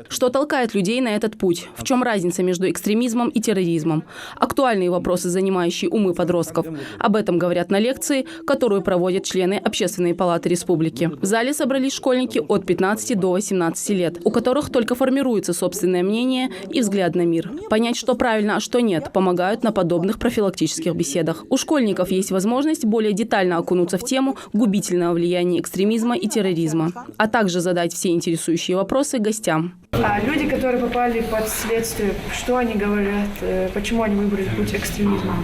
Что толкает людей на этот путь? В чем разница между экстремизмом и терроризмом? Актуальные вопросы, занимающие умы подростков. Об этом говорят на лекции, которую проводят члены Общественной палаты республики. В зале собрались школьники от 15 до 18 лет, у которых только формируется собственное мнение и взгляд на мир. Понять, что правильно, а что нет, помогают на подобных профилактических беседах. У школьников есть возможность более детально окунуться в тему губительного влияния экстремизма и терроризма, а также задать все интересующие вопросы гостям. А люди, которые попали под следствие, что они говорят, почему они выбрали путь экстремизма?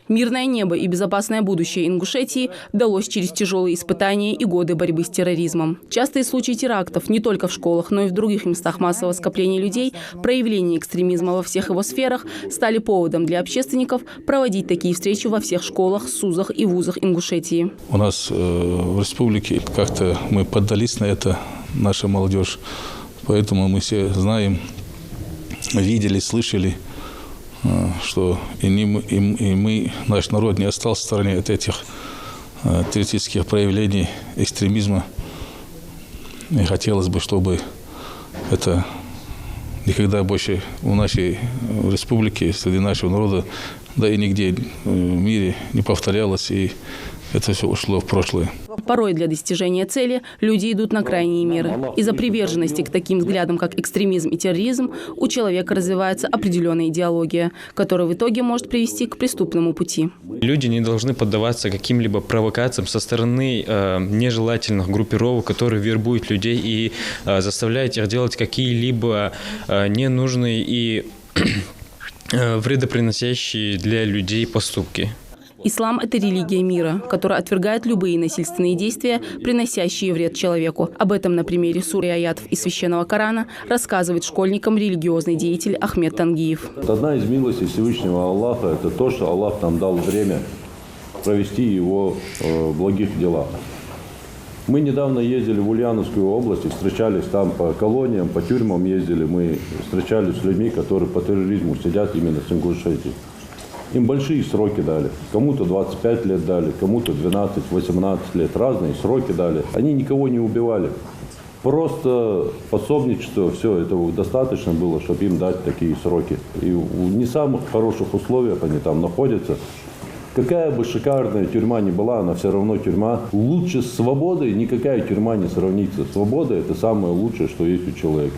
Мирное небо и безопасное будущее Ингушетии далось через тяжелые испытания и годы борьбы с терроризмом. Частые случаи терактов не только в школах, но и в других местах массового скопления людей, проявление экстремизма во всех его сферах стали поводом для общественников проводить такие встречи во всех школах, СУЗах и вузах Ингушетии. У нас в республике как-то мы поддались на это, наша молодежь. Поэтому мы все знаем, видели, слышали, что наш народ не остался в стороне от этих террористических проявлений экстремизма. И хотелось бы, чтобы это никогда больше в нашей республике, среди нашего народа, да и нигде в мире не повторялось, и это все ушло в прошлое. Порой для достижения цели люди идут на крайние меры. Из-за приверженности к таким взглядам, как экстремизм и терроризм, у человека развивается определенная идеология, которая в итоге может привести к преступному пути. Люди не должны поддаваться каким-либо провокациям со стороны нежелательных группировок, которые вербуют людей и заставляют их делать какие-либо ненужные и вредоприносящие для людей поступки. Ислам – это религия мира, которая отвергает любые насильственные действия, приносящие вред человеку. Об этом на примере суры и аятов из Священного Корана рассказывает школьникам религиозный деятель Ахмед Тангиев. Одна из милостей Всевышнего Аллаха – это то, что Аллах нам дал время провести его в благих делах. Мы недавно ездили в Ульяновскую область, и встречались там по колониям, по тюрьмам ездили. Мы встречались с людьми, которые по терроризму сидят именно с Ингушетии. Им большие сроки дали. Кому-то 25 лет дали, кому-то 12-18 лет. Разные сроки дали. Они никого не убивали. Просто пособничество, все, этого достаточно было, чтобы им дать такие сроки. И в не самых хороших условиях они там находятся. Какая бы шикарная тюрьма ни была, она все равно тюрьма. Лучше с свободой никакая тюрьма не сравнится. Свобода – это самое лучшее, что есть у человека.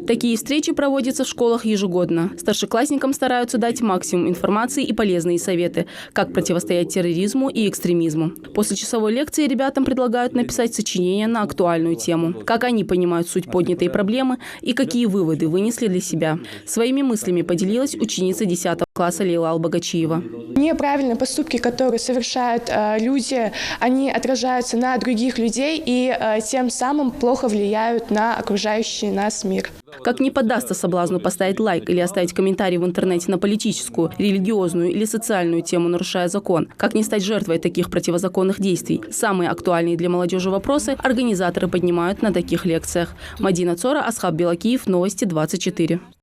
Такие встречи проводятся в школах ежегодно. Старшеклассникам стараются дать максимум информации и полезные советы, как противостоять терроризму и экстремизму. После часовой лекции ребятам предлагают написать сочинение на актуальную тему, как они понимают суть поднятой проблемы и какие выводы вынесли для себя. Своими мыслями поделилась ученица 10 класса Лейла Албагачиева. Неправильные поступки, которые совершают люди, они отражаются на других людей и тем самым плохо влияют на окружающий нас мир. Как не поддастся соблазну поставить лайк или оставить комментарий в интернете на политическую, религиозную или социальную тему, нарушая закон? Как не стать жертвой таких противозаконных действий? Самые актуальные для молодежи вопросы организаторы поднимают на таких лекциях. Мадина Цора, Асхаб Белакиев, Новости 24.